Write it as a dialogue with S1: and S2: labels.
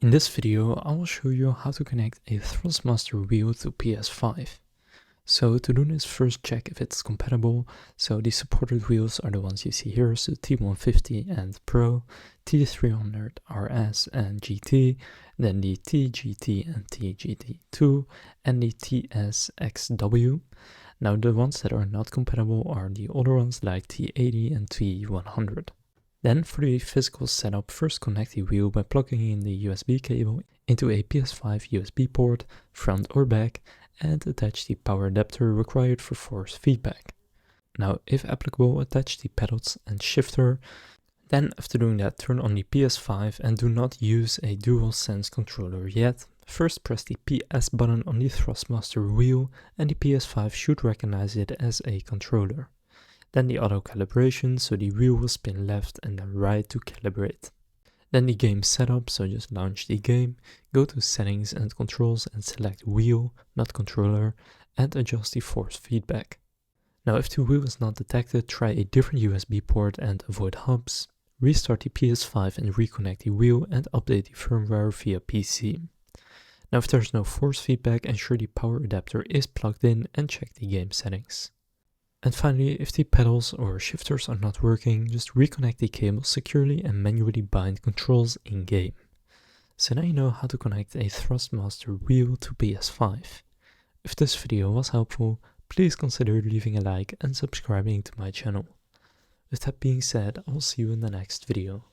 S1: In this video, I will show you how to connect a Thrustmaster wheel to PS5. So to do this, first check if it's compatible. So the supported wheels are the ones you see here, so T150 and Pro, T300 RS and GT, then the TGT and TGT2, and the TSXW. Now the ones that are not compatible are the older ones like T80 and T100. Then for the physical setup, first connect the wheel by plugging in the USB cable into a PS5 USB port, front or back, and attach the power adapter required for force feedback. Now, if applicable, attach the pedals and shifter. Then after doing that, turn on the PS5 and do not use a DualSense controller yet. First press the PS button on the Thrustmaster wheel and the PS5 should recognize it as a controller. Then the auto calibration, so the wheel will spin left and then right to calibrate. Then the game setup, so just launch the game, go to settings and controls and select wheel, not controller, and adjust the force feedback. Now if the wheel is not detected, try a different USB port and avoid hubs. Restart the PS5 and reconnect the wheel and update the firmware via PC. Now if there's no force feedback, ensure the power adapter is plugged in and check the game settings. And finally, if the pedals or shifters are not working, just reconnect the cable securely and manually bind controls in-game. So now you know how to connect a Thrustmaster wheel to PS5. If this video was helpful, please consider leaving a like and subscribing to my channel. With that being said, I will see you in the next video.